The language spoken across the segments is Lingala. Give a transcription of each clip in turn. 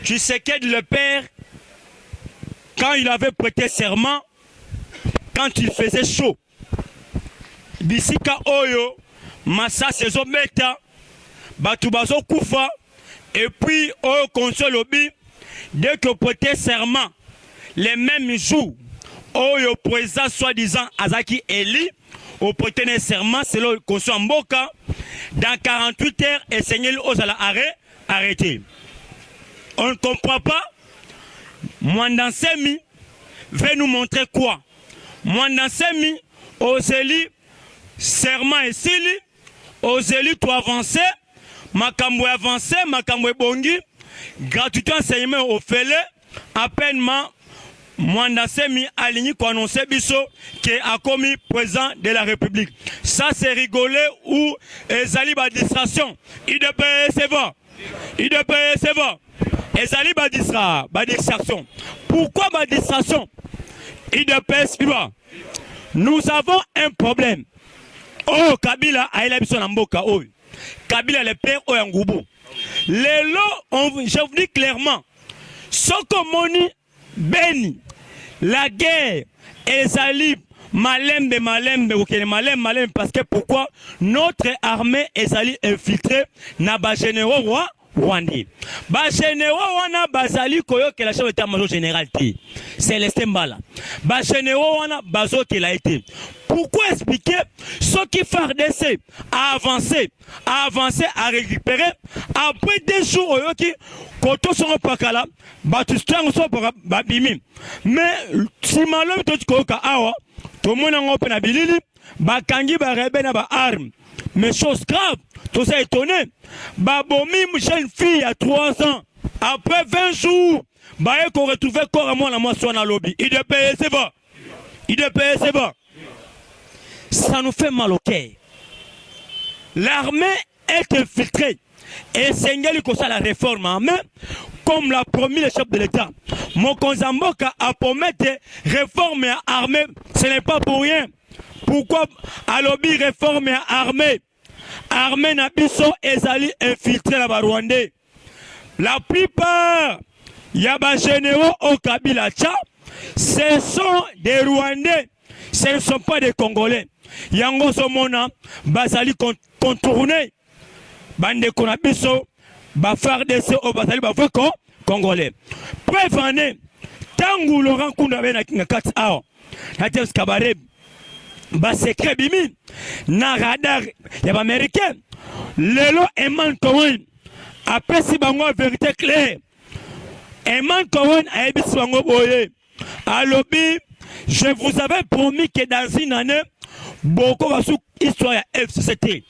Tshisekedi le père, quand il avait prêté serment, quand il faisait chaud, bisika oyo, massa saison beta, batubazo kufa, et puis oyo console obi, dès que prêté serment, les mêmes jours, oyo président soi-disant Azaki Eli, au prêté serment, c'est le console Mboka, dans 48 heures, et Seigneur Ozala arrêté. On ne comprend pas. Mwandansemi veut nous montrer quoi? Mwandansemi, Ozeli, serment et sili, Ozeli, tu avancer, Makambo avancé, Makambo bongi, gratuité enseignement au fêlé, à peine Mwandansemi aligné pour annoncer Bisso qui a commis président de la République. Ça c'est rigolé ou Ezali ba distraction. IDPS c'est bon. IDPS c'est bon. Ezali ba distraction. Pourquoi ba distraction? IDPS nous avons un problème. Oh Kabila a élevé son amboka oh. Kabila le père oh Yangoubou. Les lots, je vous dis clairement, Sokomoni Beni, la guerre, Ezali, Malembe, parce que pourquoi notre armée Ezali infiltrée n'a pas généraux roi Rwandais. Ba généraux wana bazali koyo que la chef d'état-major général ti. Célestin Mbala. Ba généraux wana bazo qu'il a été. Pourquoi expliquer ce qui FARDC a avancé, à récupérer après des jours oyo qui koto son pakala, batustang so babimi. Mais si malo to koka awa, to mona ngope na bilili, bakangi ba rebena ba arme. Mais chose grave, tout ça étonné. Babomi, jeune fille à 3 ans, après 20 jours, bah qu'on retrouve corps à moi la moisson à lobby. IDPS c'est bon. IDPS c'est bon. Ça nous fait mal au cœur. L'armée est infiltrée. Et Seigneur lui la réforme en main, comme l'a promis le chef de l'État. Mon Konzamboka a promis réforme et armée, ce n'est pas pour rien. Pourquoi à lobby réforme et armée? Armée Nabiso Ezali infiltré la Rwandais. La plupart, il y a des généraux au Kabila Tcha, ce sont des Rwandais, ce ne sont pas des Congolais. Yango Somona, Bazali contourné, Bande Konabiso, Bafardese au Bazali Bafoko, Congolais. Preuve en est, Tangu Laurent Kounda Bena Kingakat Ao, Nateus Kabareb. Ba secret bimi na radar ya américain lelo Eman Cohen après si bango vérité claire Eman Cohen a ebisi bango boye alobi je vous avais promis que dans une année beaucoup va sous histoire ya FCT.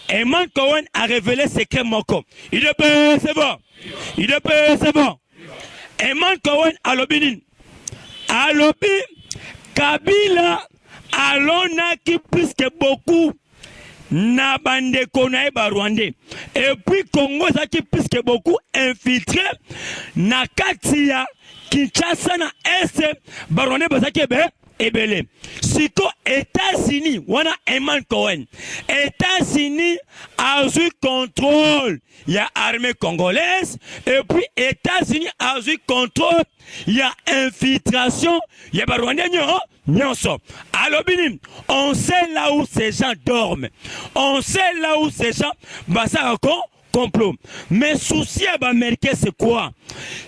Eman Cohen a révélé secret moko il est c'est bon il est c'est bon Eman Cohen alobi Kabila Alona qui plus que beaucoup na bande konae ba Rwandais et puis Congo ça qui plus que beaucoup infiltré na katia Kinshasa na est ba Rwandais ba qui be ebele siko États-Unis wana Eman Cohen États-Unis a eu contrôle il y a armée congolaise et puis États-Unis a eu contrôle il y a infiltration il y a ba Rwandais alors, on sait là où ces gens dorment. On sait là où ces gens complot. Mais souci américain, c'est quoi?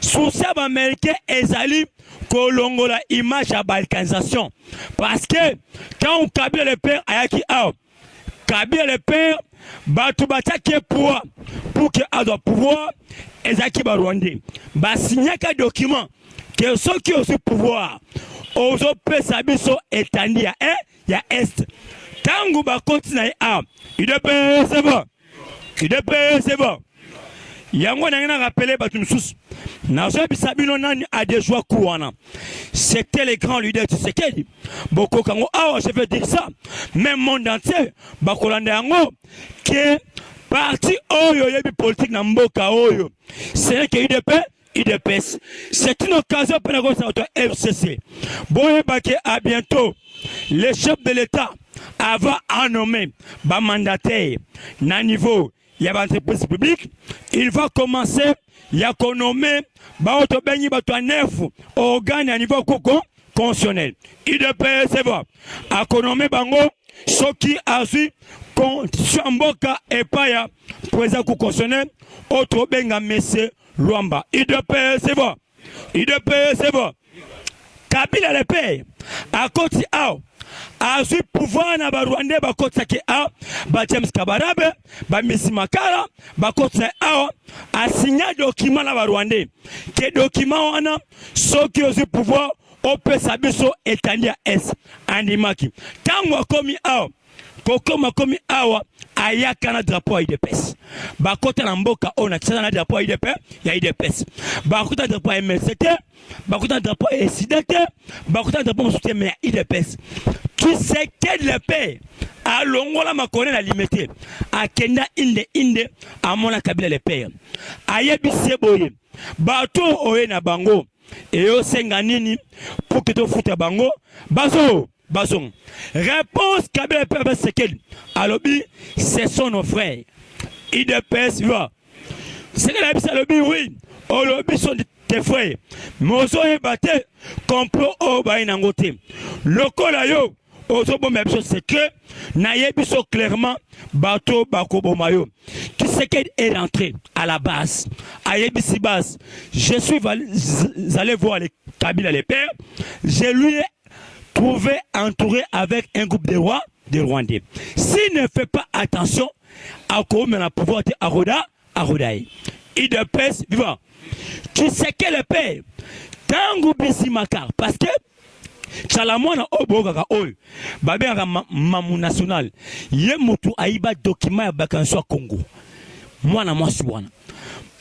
Souci américain, Ezali, Kolongola, image à balkanisation. Parce que quand on Kabila le père, Ayaki Ao, Kabila le père, Batubata qui est pour qu'il ait pouvoir, Ezaki Rwandais. Signer un document, que ceux qui ont ce pouvoir, aux autres sabiso étandi ya ya est tangu ba continue a il est c'est bon c'est bon yango na rappeler batu msusu na zo bisabino nani a des joie kouana c'était les grands leaders de Tshisekedi boko kango je veux dire ça même monde entier bakolanda yango que parti oyo yebi politique na mboka oyo c'est que IDPS. C'est une occasion pour notre FCC. Bon, à bientôt. Le chef de l'État va nommer un mandataire à niveau il y a l'entreprise publique, il va commencer, il y a qu'on nomme, baoto benyi bato neuf organes à niveau constitutionnel. IDPS, c'est bon. À qu'on nomme bango, Soki azu constitution mboka epaya président constitutionnel autre benga messe Luamba. IDPS, c'est bon. IDPS, c'est bon. Kabila le paye. À côté ao. Azu pouvoir na ba Rwandais ba côté ke a ba James Kabarabe ba Messi Makala ba côté ao a signé document na ba Rwandais. Que document wana soki ozu pouvoir opesa biso etania S andimaki. Tango akomi ao. Kokoma komi awa ayaka na drapeau ya IDPS. Bakota na mboka ona kisana na drapeau ya IDPS ya IDPS. Bakota drapeau ya MLCT, bakota drapeau ya SIDT, bakota drapeau ya soutien ya IDPS. Tu sais quel le paix a longola makone na limité. Akenda inde amona Kabila le paix. Ayebi seboye. Bato oye na bango. Eyo senga nini pour que to futa bango. Bazon. Réponse Kabila Père Seked. Alobi, ce sont nos frères. IDPS, va. C'est que la Bible, alobi, oui. Olobi sont tes frères. Mozo est battu. Complot au bainangote. Lokola yo. Ozo bon même chose c'est que nayebiso clairement bateau bakobo mayo. Qui c'est qu'elle est rentré à la base. Ayebisi base. Je suis allé voir les Kabila les pères. Je lui ai trouvé entouré avec un groupe de rois, de Rwandais. S'il ne fait pas attention, à quoi on a pouvoir te Arodaï. IDPS vivant. Tu sais quel est père? Tango Bessi Makar. Parce que Chalamona Obogaka Oy, Babera Mamou National, Yemotu Aïba document à Bakansoa Congo. Moi, moi, Suwana.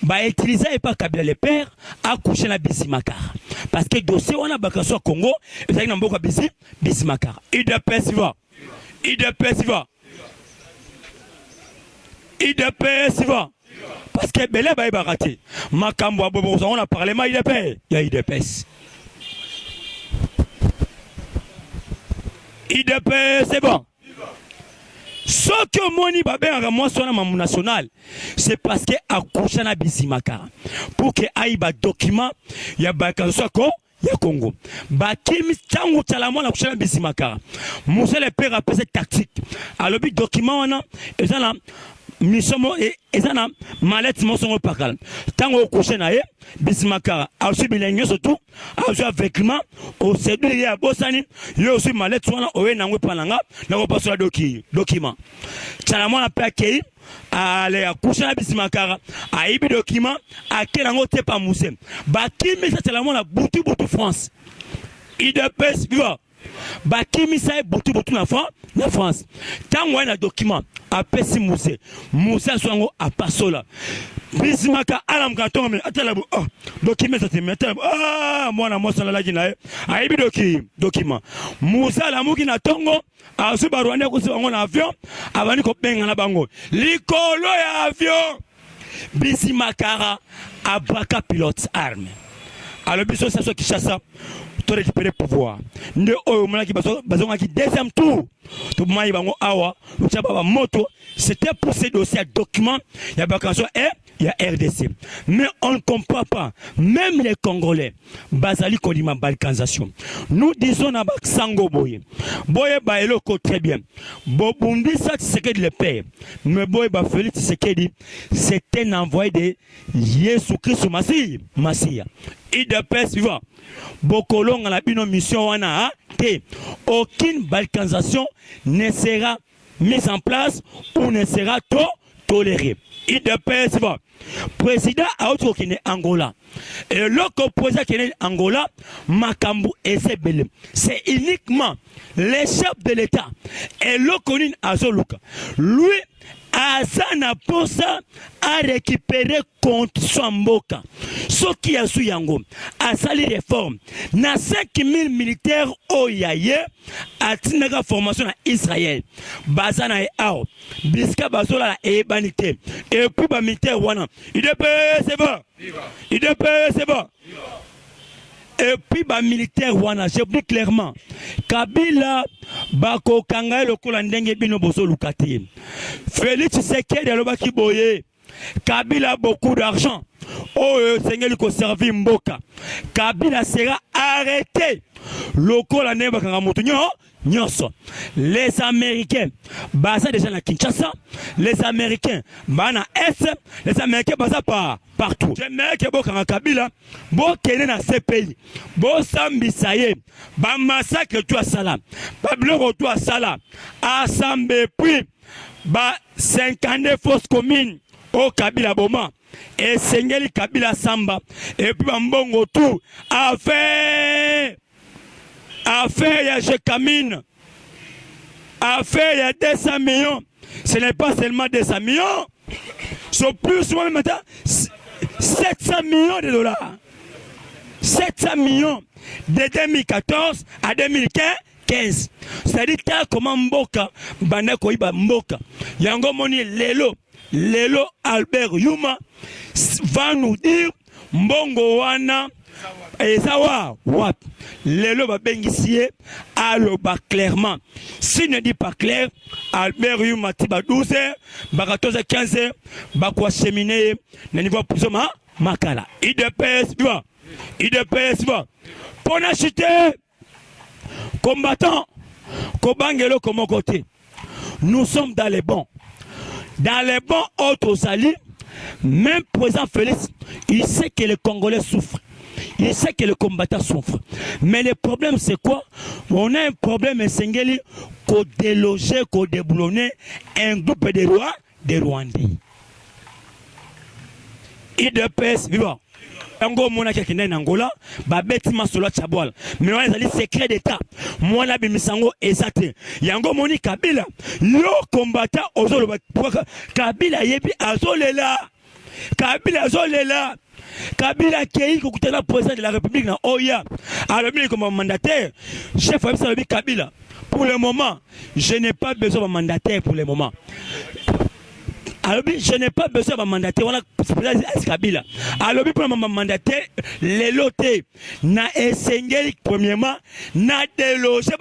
Ba utiliser pas Kabila le père à coucher na Bisimakar parce que dossier on a bakaso Congo et ça n'importe quoi Bisimakar IDPS va parce que belé ba ibarati makambo abobo on a parlé ma IDPS il y a IDPS c'est bon. Ce que moni babé en moi son maman national, c'est parce que à coucher na Bisimakara pour que aïba document ya bakanso ko ya Congo. Ba kimi tangu talamon na coucher na Bisimakara. Moussa le père a pesé tactique. Alors bi document on a ezana misomo ezana mallette mo songo pakal. Tango coucher na ye Bisimakara a aussi bilenyo surtout a aussi vêtement au cédule ya bosani yo aussi mallette wana oye nangwe pananga na ko pasola document. Talamon a paquet ale akusha na Bisimakara aibi document akelango te pa Moussa. Ba kimi sa talamon la butu France. IDPS viva. Ba kimi sa butu na France. Tango na document apesi Moussa soango apasola Bisimakara alam kantonga me atala document ça te mette mwana mosala la gina aibi document Moussa la muki na tongo asu barwande ko so na avion abani ko benga na bango likolo ya avion Bisimakara abaka pilote arme alors biso ça so Kinshasa to récupérer pouvoir nde oyo monaki bazonga ki deuxième tour to mai bango awa uchaba moto c'était pour ces dossiers documents ya bakanso et il y a RDC. Mais on ne comprend pas. Même les Congolais, Bazali Kolima balkanisation. Nous disons à Sango Boye. Boye Baeloko très bien. Bobundi ça c'est que le père. Mais Boye ba Félix Tshisekedi, c'est un envoyé de Jésus Christ Massia. IDPS vivant. Bokolong à la bino mission wana que aucune balkanisation ne sera mise en place ou ne sera tolérée. IDPS vivant. Président a autre qui est Angola. Et le président qui est Angola, Makambu et Sebele. C'est uniquement les chefs de l'État. Et le connu Azoluka. Lui, Azana pour ça a récupéré contre son mboka. Ce qui a su yango a sali réforme. Na 5000 militaires oyaye a tinaka formation à Israël. Bazana et ao. Biska bazola et banité. Et puis ba militaire wana. IDPS c'est bon. IDPS c'est bon. Et puis, ba militaire wana, je dis clairement, Kabila, bako kangaye lokola ndenge bino bozo lukati. Félix Tshisekedi alobaki boye. Kabila a beaucoup d'argent. Oh, Seigneur, il servi Mboka. Kabila sera arrêté. Lokola neba kangamutu nyoso. Les Américains, basa déjà na Kinshasa. Les Américains, bana Est. Les Américains, basa partout. J'aimerais que Boka Kabila, bo kene na ces pays. Bo sambisaye. Ba massacre toi salam. Ba bloko toi salam. Assemblée puis, ba 50 fausses communes. Au Kabila Boma. Et Sengeli Kabila Samba. Et puis Mbongo tout. Affaire ya Jekamine. Affaire ya 200 millions. Ce n'est pas seulement 200 millions. C'est plus ou moins maintenant 700 millions de dollars. 700 millions de 2014 à 2015. C'est-à-dire comment Mboka, Banako Iba Mboka. Yango Moni Lelo Albert Yuma va nous dire Mbongo wana Ezawa Wap. Lelo va bénéficier aloba clairement. S'il ne dit pas clair, Albert Yuma tiba 12h, baka 15h, bakwa cheminer, na niveau plus makala. IDPS va. IDPS va. Pour n'acheter combattant, Kobangelo comme côté. Nous sommes dans les bons. Dans les bons autres alliés, même président Félix, il sait que les Congolais souffrent. Il sait que les combattants souffrent. Mais le problème, c'est quoi? On a un problème, Sengeli, qu'on déloger, qu'on déboulonner un groupe de Rwandais. IDPS, vivant. Yango mona kia kenda Angola, ba beti masolo chabwala. Mais on ezali secret d'état. Mona bimisango ezate. Yango moni Kabila, yo combattant ozolo Kabila yebi azolela. Kabila azolela. Kabila kei kokutana président de la République na Oya. Alors lui comme mandataire, chef de Kabila. Pour le moment, je n'ai pas besoin de mandataire pour le moment. Alors, je n'ai pas besoin de mandater. Voilà, c'est Kabila. Alors, pour le mandater, les lotés, na essengeli, premièrement, na déloger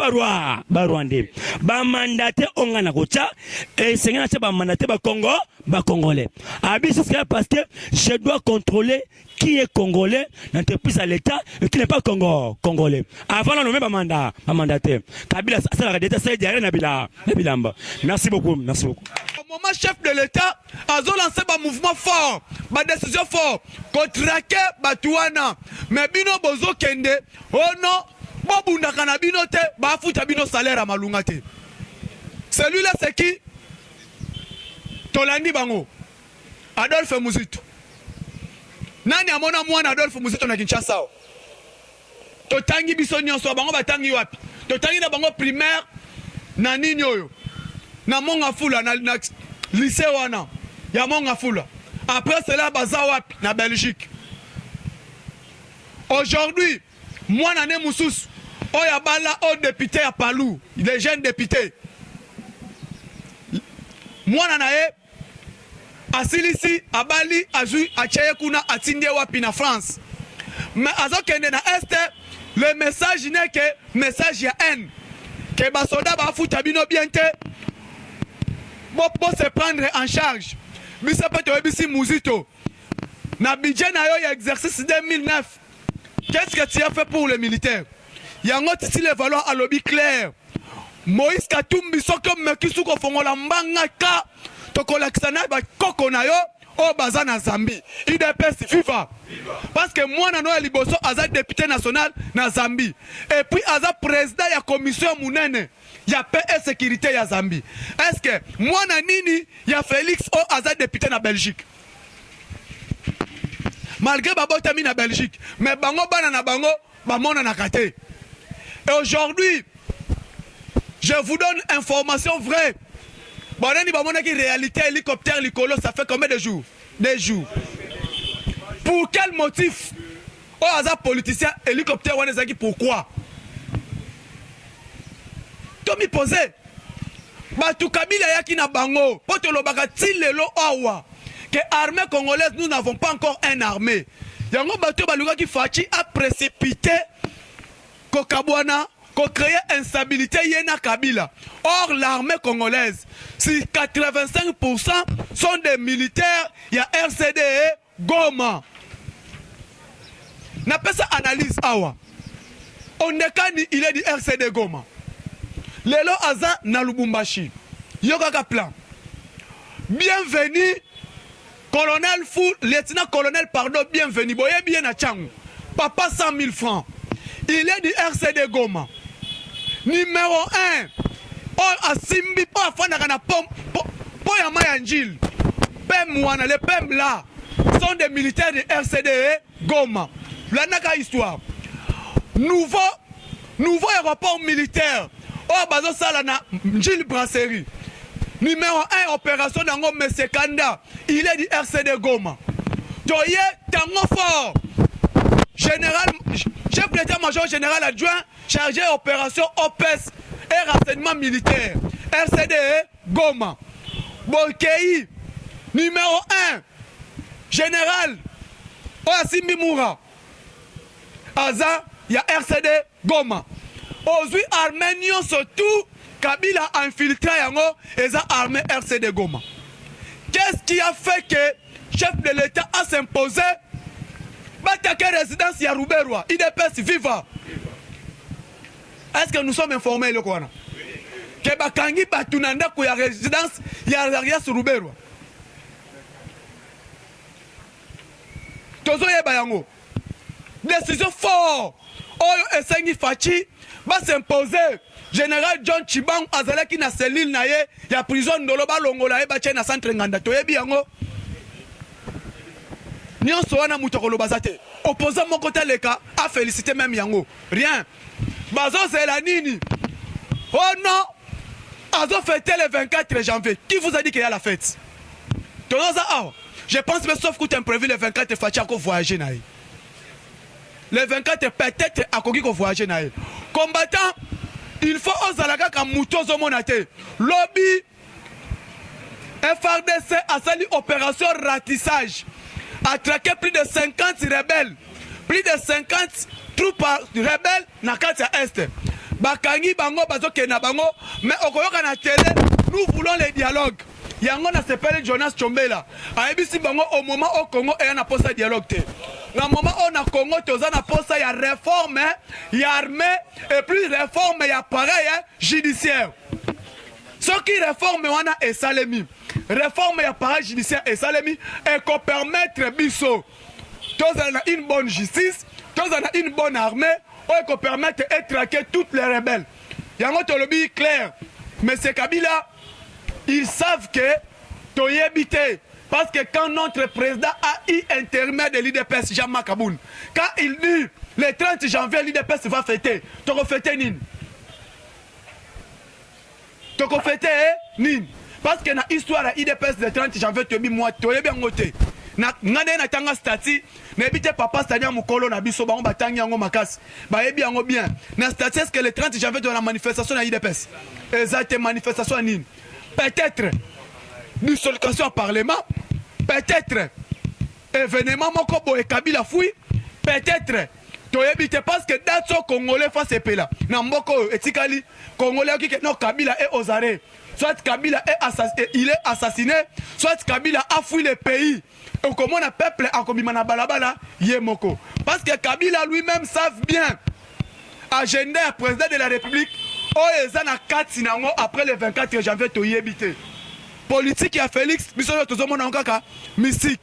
Barwandais. Ba mandater, on a gocha, et essengeli, ba mandater, ba Congo, ba Congolais. Abi, c'est parce que je dois contrôler qui est Congolais, l'entreprise à l'État, et qui n'est pas Congolais. Avant, on nomme ba mandater. Kabila, ça la redette, c'est derrière Nabila. Merci beaucoup, merci beaucoup. Au moment chef de l'État a lancé un mouvement fort, une décision forte, contre Batouana. Mais bino bozo kende, oh non, bobunda kana bino te, ba futa bino salaire à malungate. Celui-là c'est qui? Tolandi Bango, Adolphe Muzito. Nani amona mwana Adolphe Muzito na Kinshasa? Totangi biso nyonso bango batangi wapi? Totangi na bango primaire na nini oyo? Na monga fula na lycée wana ya monga fula. Après cela baza wapi na Belgique. Aujourd'hui moi nané mususu oya bala au député à Palou, les jeunes députés. Moi nanae asilisi abali azui acheye kuna atinde wapi na France. Mais azokende na est le message n'est que message ya haine. Que basoda ba futa bino biente. Pour se prendre en charge. Bisi Muzito. Na budget na yo exercice 2009. Qu'est-ce que tu as fait pour les militaires? Yango titi les valeurs à lobby clair. Moïse Katumbi soko mekisu ko fongola mbanga ka tokolakisana ba koko na yo o bazana Zambie. IDPS FIFA. Parce que moi na no liboso aza député national na Zambie. Et puis aza président ya commission munene. Il y a paix et sécurité ya Zambie. Est-ce que moi na nini ya Félix o aza député na Belgique? Malgré babotami na Belgique, mais bango bana na bango bamona na kate. Et aujourd'hui, je vous donne information vraie. Bonani bamona ki réalité hélicoptère licolo ça fait combien de jours? Des jours. Pour quel motif? O aza politicien hélicoptère wana zaki pourquoi? Tomi posé. Batu Kabila yaki na bango. Poto lo baka tilelo awa. Que armée congolaise, nous n'avons pas encore une armée. yango bato balukaki Faci a précipité kokabwana créer instabilité yena Kabila. Or l'armée congolaise, si 85% sont des militaires, il y a RCD et Goma. N'a pas ça analyse awa. On est quand il est du RCD Goma. Lelo Aza na Lubumbashi. Yokaka plan. Bienvenue, colonel Fou, lieutenant-colonel, pardon, bienvenue. Boye bien à Tchangou. Papa 100 000 francs. Il est du RCD Goma. Numéro 1. Oh, Asimbi, po afana kana po ya mayanjil. Pem wana, les Pem là, sont des militaires du RCD Goma. La naka histoire. Nouveau aéroport militaire. Oh, bazo salana, Njil Brasserie. Numéro 1, opération d'Ango Mesekanda. Il est du RCD Goma. Toye Tango Fort. Général, chef d'état-major général adjoint, chargé opération OPES et renseignement militaire. RCD Goma. Bolkei. Numéro 1, général Oyasimbi Moura. Aza, il y a RCD Goma. Aujourd'hui, Arméniens surtout, Kabila a infiltré Yango et ça armée RCD Goma. Qu'est-ce qui a fait que le chef de l'État a s'imposé? Batake résidence Yarouberwa, IDPS viva. Est-ce que nous sommes informés le quoi? Que Bakangi Batunanda ko ya résidence Yaria Ruberwa. Tozo yeba yango. Décision forte. Oyo Esengi Faci va s'imposer. Général John Chibang azalaki na cellule na ye ya prison ndoloba longola ye ba na centre nganda toyebi yango. Nyonso wana muto koloba zate. Opposant mon côté leka a félicité même yango. Rien. Bazo zela nini? Oh non. Azo fêté le 24 janvier. Qui vous a dit qu'il y a la fête? Tonoza ah. Je pense que sauf que tu as prévu le 24 Faci ko voyager na ye. Le 24 peut-être à Kogi ko voyager na ye. Combattant, il faut ozalaka ka muto zo monate. Lobby FRDC a sali opération ratissage. A traqué plus de 50 rebelles. Plus de 50 troupes rebelles na kati ya Est. Bakangi bango bazo kena bango, mais okoyoka na télé, nous voulons les dialogues. Yango na s'appelle Jonas Chombela. Aebisi bango au moment au Congo et na posa dialogue te. Na moment au na Congo toza na posa ya réforme, ya armée et plus réforme ya pareil judiciaire. Ce qui réforme wana et salemi. Réforme ya pareil judiciaire et salemi et qu'on permettre biso. Toza na une bonne justice, toza na une bonne armée, et qu'on permette de traquer toutes les rebelles. Yango tolobi clair. Mais c'est Kabila. Ils savent que Toyebite, parce que quand notre président a eu intermédiaire de l'IDPS, Jean-Marc Kaboun, quand il dit le 30 janvier, l'IDPS va fêter, Toko fêter Nin. Toko fêter Nin. Parce que dans l'histoire de l'IDPS le 30 janvier, moi, Toyebi Angote. Ngane na tanga stati, n'ébite papa stania mukolo na biso, ba on batangi yango makas. Ba ebi yango bien. Na stati, est-ce que le 30 janvier de la manifestation na l'IDPS? Exactement, manifestation à Nin. Peut-être dissolution au Parlement, peut-être événement moko et Kabila fouille, peut-être toyebite parce que dans Congolais face à Pela, Namboko etikali Congolais qui non Kabila est aux arrêts, soit Kabila il est assassiné, soit Kabila a fui le pays. Et comment on a peuple en komimana balabala yemoko. Parce que Kabila lui-même savent bien agenda président de la République. Après le 24 janvier, tu y habité. Politique ya Félix, biso to zomona nkaka mystique.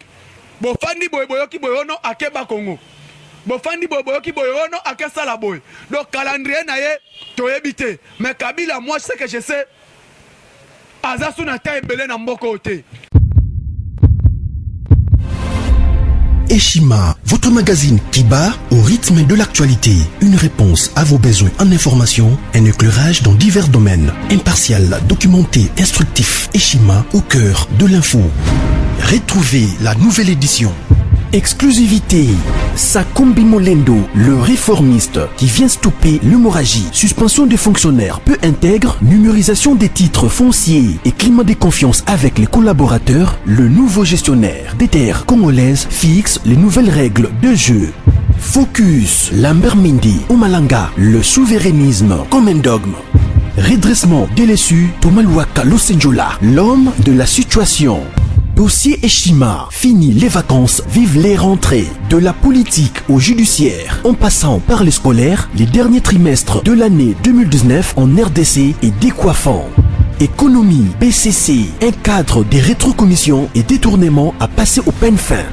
Bo fandi boyoki boyono akeba Congo. Bo fandi boyoki boyono akesala boy. Donc calendrier na ye to habité. Mais Kabila, moi je sais que je sais. Azasu na ta ebele na mboko ote. Eshima, votre magazine qui bat au rythme de l'actualité. Une réponse à vos besoins en information, un éclairage dans divers domaines. Impartial, documenté, instructif. Eshima au cœur de l'info. Retrouvez la nouvelle édition. Exclusivité Sakumbi Molendo, le réformiste qui vient stopper l'hémorragie, suspension des fonctionnaires peu intègre, numérisation des titres fonciers et climat de confiance avec les collaborateurs, le nouveau gestionnaire des terres congolaises fixe les nouvelles règles de jeu. Focus, Lambert Mindi, Omalanga, le souverainisme comme un dogme. Redressement délaissé, Tomaluaka Losenjola, l'homme de la situation. Dossier Eshima, fini les vacances, vive les rentrées. De la politique au judiciaire, en passant par les scolaires, les derniers trimestres de l'année 2019 en RDC est décoiffant. Économie, BCC, un cadre des rétrocommissions et détournements à passer au peine fin.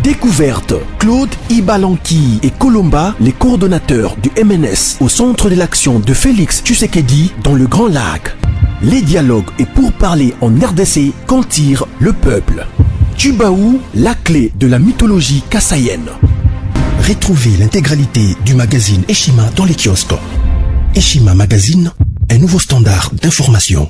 Découverte, Claude Ibalanki et Colomba, les coordonnateurs du MNS au centre de l'action de Félix Tshisekedi dans le Grand Lac. Les dialogues et pourparlers en RDC qu'en tire le peuple. Tubaou, la clé de la mythologie kassaïenne. Retrouvez l'intégralité du magazine Eshima dans les kiosques. Eshima Magazine, un nouveau standard d'information.